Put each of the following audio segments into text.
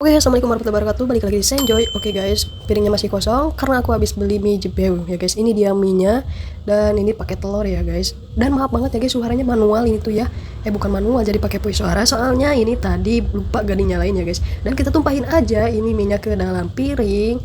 Oke, assalamualaikum warahmatullahi wabarakatuh. Balik lagi di Senjoy. Oke guys, piringnya masih kosong karena aku habis beli mie jebeu ya guys. Ini dia mie-nya dan ini pakai telur ya guys. Dan maaf banget ya guys, suaranya manual ini tuh ya. Bukan manual, jadi pakai voice suara. Soalnya ini tadi lupa gak dinyalain ya guys. Dan kita tumpahin aja ini mie-nya ke dalam piring.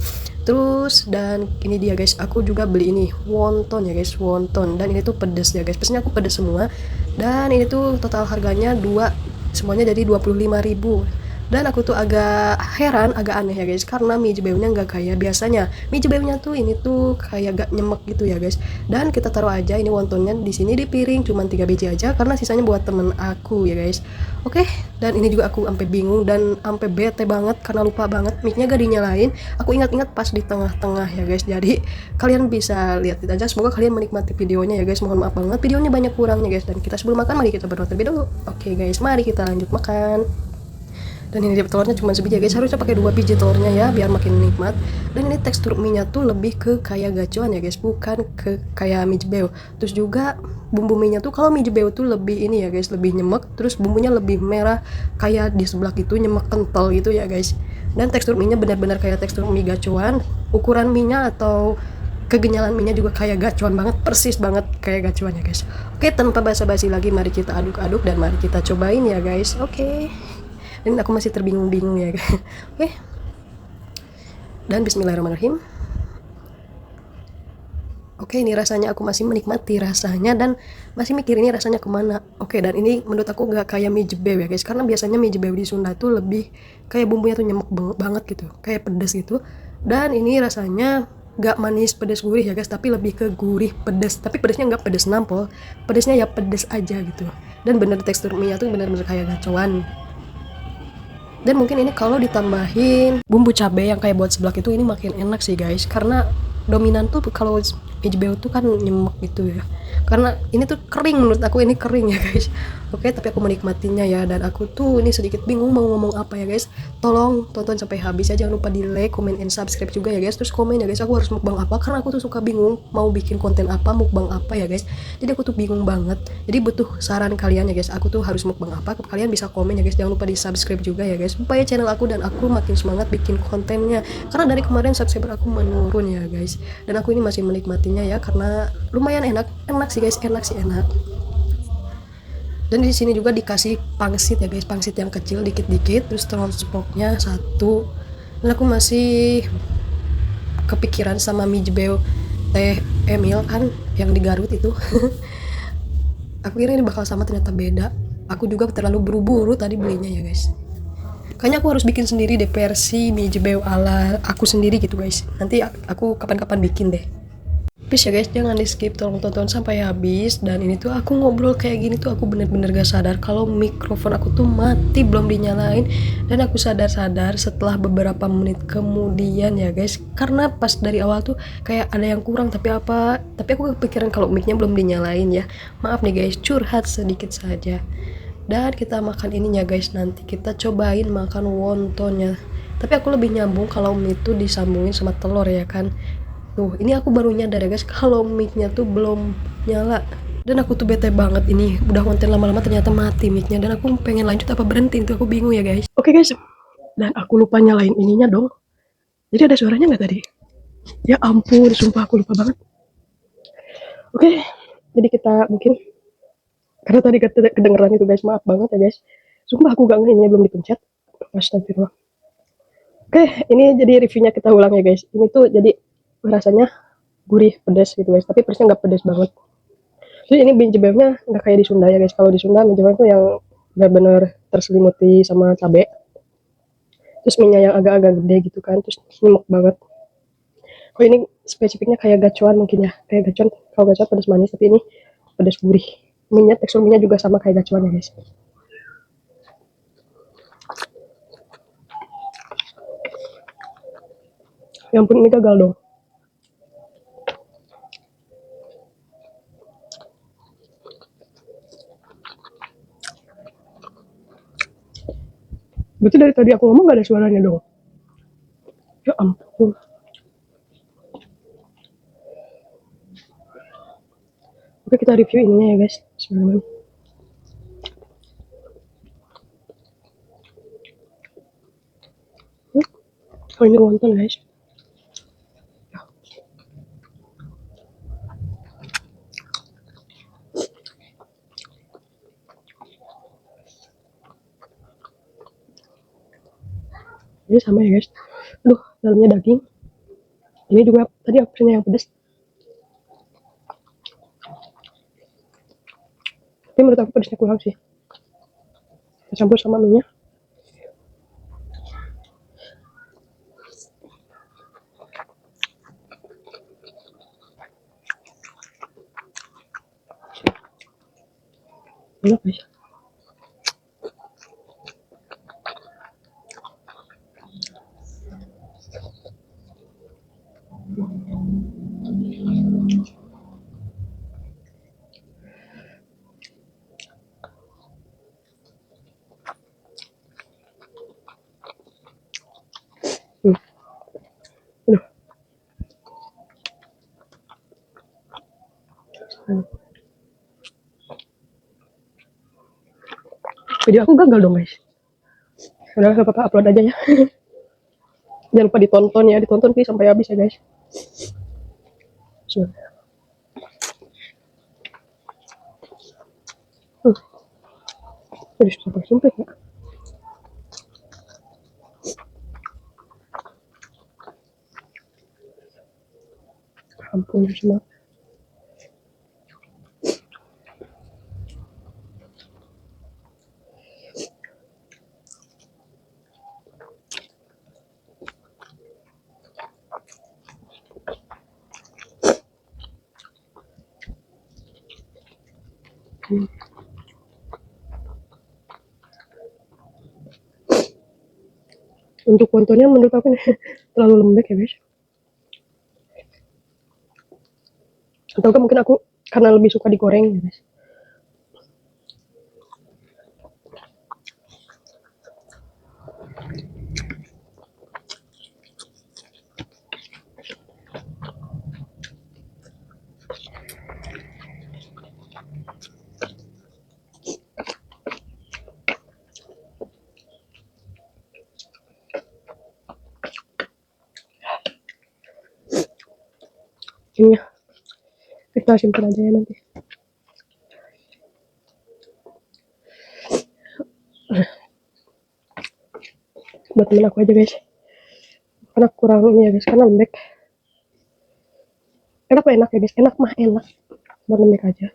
Terus dan ini dia guys, aku juga beli ini wonton ya guys, wonton. Dan ini tuh pedes ya guys. Pesennya aku pedes semua. Dan ini tuh total harganya dua semuanya jadi 25.000. Dan aku tuh agak heran, agak aneh ya guys, karena mie jebeunya nggak kayak biasanya. Mie jebeunya tuh ini tuh kayak gak nyemek gitu ya guys. Dan kita taruh aja ini wontonnya di sini di piring, cuman 3 biji aja karena sisanya buat temen aku ya guys. Oke, dan ini juga aku sampai bingung dan sampai bete banget karena lupa banget mic-nya gak dinyalain. Aku ingat-ingat pas di tengah-tengah ya guys. Jadi kalian bisa lihat aja, semoga kalian menikmati videonya ya guys. Mohon maaf banget videonya banyak kurangnya guys. Dan kita sebelum makan mari kita berdoa terlebih dulu. Oke guys, mari kita lanjut makan. Dan ini telurnya cuma sebiji guys, harusnya pakai 2 biji telurnya ya biar makin nikmat. Dan ini tekstur mie nya tuh lebih ke kayak gacoan ya guys, bukan ke kayak mie jebeu. Terus juga bumbu mie nya tuh kalau mie jebeu tuh lebih ini ya guys, lebih nyemek, terus bumbunya lebih merah kayak di sebelah gitu, nyemek kental gitu ya guys. Dan tekstur mie nya benar-benar kayak tekstur mie gacoan. Ukuran mie nya atau kegenyalan mie nya juga kayak gacuan banget, persis banget kayak gacuan ya guys. Oke, tanpa basa-basi lagi mari kita aduk-aduk dan mari kita cobain ya guys. Oke. Dan aku masih terbingung-bingung ya guys. Oke. Dan bismillahirrahmanirrahim. Oke, ini rasanya aku masih menikmati rasanya dan masih mikir ini rasanya kemana. Oke, dan ini menurut aku gak kayak mie jebeu ya guys, karena biasanya mie jebeu di Sunda tuh lebih kayak bumbunya tuh nyemek banget gitu, kayak pedes gitu. Dan ini rasanya gak manis pedes gurih ya guys, tapi lebih ke gurih pedes, tapi pedesnya gak pedes nampol, pedesnya ya pedes aja gitu. Dan bener tekstur mie nya tuh bener-bener kayak gacoan. Dan mungkin ini kalau ditambahin bumbu cabai yang kayak buat seblak itu ini makin enak sih guys, karena dominan tuh kalau mie tuh kan nyemek gitu ya, karena ini tuh kering, menurut aku ini kering ya guys. Oke, tapi aku menikmatinya ya, dan aku tuh ini sedikit bingung mau ngomong apa ya guys. Tolong tonton sampai habis ya, jangan lupa di like, comment, and subscribe juga ya guys. Terus komen ya guys, aku harus mukbang apa, karena aku tuh suka bingung mau bikin konten apa, mukbang apa ya guys. Jadi aku tuh bingung banget, jadi butuh saran kalian ya guys, aku tuh harus mukbang apa. Kalian bisa komen ya guys, jangan lupa di subscribe juga ya guys, supaya channel aku dan aku makin semangat bikin kontennya, karena dari kemarin subscriber aku menurun ya guys. Dan aku ini masih menikmatinya ya, karena lumayan enak sih guys, enak sih, enak. Dan di sini juga dikasih pangsit ya guys, pangsit yang kecil dikit-dikit, terus telur cepoknya satu. Dan aku masih kepikiran sama mie jebeu teh Emil kan yang di Garut itu. Aku kira ini bakal sama, ternyata beda. Aku juga terlalu buru-buru tadi belinya ya guys. Kayaknya aku harus bikin sendiri deh versi mie jebeu ala aku sendiri gitu guys. Nanti aku kapan-kapan bikin deh. Please ya guys, jangan di skip, tolong tonton sampai habis. Dan ini tuh aku ngobrol kayak gini tuh aku bener-bener gak sadar kalau mikrofon aku tuh mati, belum dinyalain. Dan aku sadar-sadar setelah beberapa menit kemudian ya guys, karena pas dari awal tuh kayak ada yang kurang, tapi aku kepikiran kalau micnya belum dinyalain ya. Maaf nih guys, curhat sedikit saja. Dan kita makan ininya guys, nanti kita cobain makan wontonnya. Tapi aku lebih nyambung kalau mie tuh disambungin sama telur ya kan. Tuh, ini aku baru nyadar ya guys, kalau mic-nya tuh belum nyala. Dan aku tuh bete banget, ini udah konten lama-lama ternyata mati mic-nya. Dan aku pengen lanjut apa berhenti, itu aku bingung ya guys. Oke guys, dan aku lupa nyalain ininya dong. Jadi ada suaranya nggak tadi? Ya ampun, sumpah aku lupa banget. Oke, jadi kita mungkin, karena tadi kedengeran itu guys, maaf banget ya guys. Sumpah aku gak ini belum dipencet. Astagfirullah. Oke, ini jadi reviewnya kita ulang ya guys. Ini tuh jadi rasanya gurih pedas gitu guys, tapi pedasnya nggak pedas banget. Jadi ini mie jebelnya nggak kayak di Sunda ya guys. Kalau di Sunda mie jebel tuh yang benar-benar terselimuti sama cabai. Terus mie yang agak-agak gede gitu kan, terus nyemek banget. Oh ini spesifiknya kayak gacoan mungkin ya, kayak gacoan. Kalau gacoan pedas manis, tapi ini pedas gurih. Minyak, tekstur minyak juga sama kayak gacoan ya guys. Ya ampun, ini gagal dong. Berarti dari tadi aku ngomong gak ada suaranya dong. Ya ampun. Oke, kita review ininya ya guys. Bismillahirrahmanirrahim. Oh ini wonton guys. Ini sama ya guys. Aduh, dalamnya daging. Ini juga tadi aku pesennya yang pedas. Tapi menurut aku pedasnya kurang sih. Campur sama mie-nya. Enak guys. Aduh. Video aku gagal dong guys. Udah gak apa-apa, upload aja ya. Jangan lupa ditonton ya, ditonton please sampai habis ya guys. Jadi sampai sempit ya. Ampun semua. Untuk wontonnya menurut aku nih terlalu lembek ya guys. Atau mungkin aku karena lebih suka digoreng ya guys. Ini ya, kita simpan aja ya nanti. Buat temen aku aja guys. Karena kurang ini ya guys, karena lembek. Enak mah enak ya guys, enak mah enak. Buat lembek aja.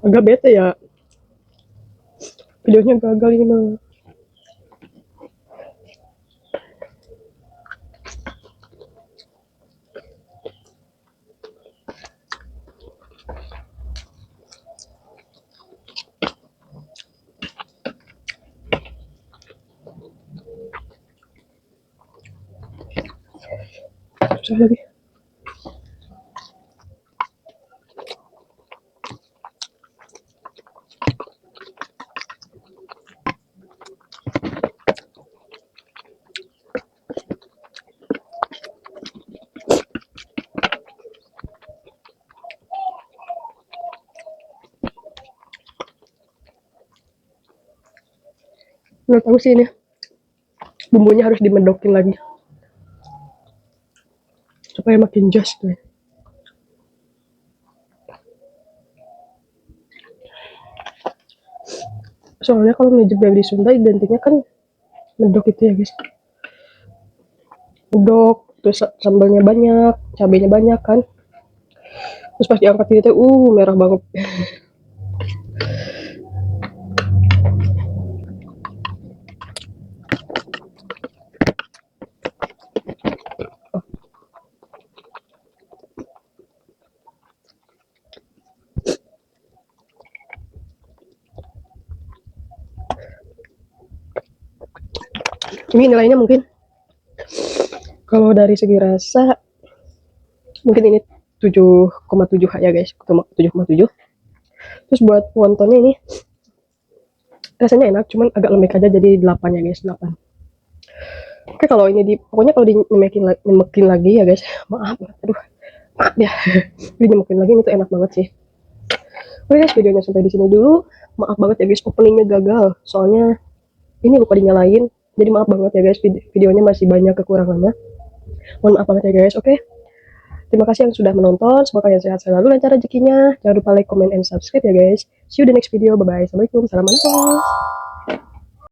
Agak bete ya. Videonya gagal ini mah. Susah lagi. Menurut aku sih ini bumbunya harus dimedokin lagi supaya makin jos tuh. Soalnya kalau mie jebel di Sunda identiknya kan medok itu ya guys. Medok, terus sambalnya banyak, cabenya banyak kan. Terus pas diangkat itu merah banget. Ini nilainya mungkin kalau dari segi rasa mungkin ini 7,7 ya guys, 7,7. Terus buat wontonnya ini rasanya enak, cuman agak lembek aja jadi 8 ya guys, 8. Oke, kalau ini pokoknya kalau nyemekin lagi ya guys, maaf, aduh, maaf ya, nyemekin lagi ini tuh enak banget sih. Oke guys, videonya sampai di sini dulu. Maaf banget ya guys, openingnya gagal, soalnya ini lupa dinyalain. Jadi maaf banget ya guys, videonya masih banyak kekurangannya. Mohon maaf banget ya guys. Oke, terima kasih yang sudah menonton. Semoga kalian sehat selalu, lancar rezekinya. Jangan lupa like, comment, and subscribe ya guys. See you the next video. Bye bye. Assalamualaikum. Salam manis.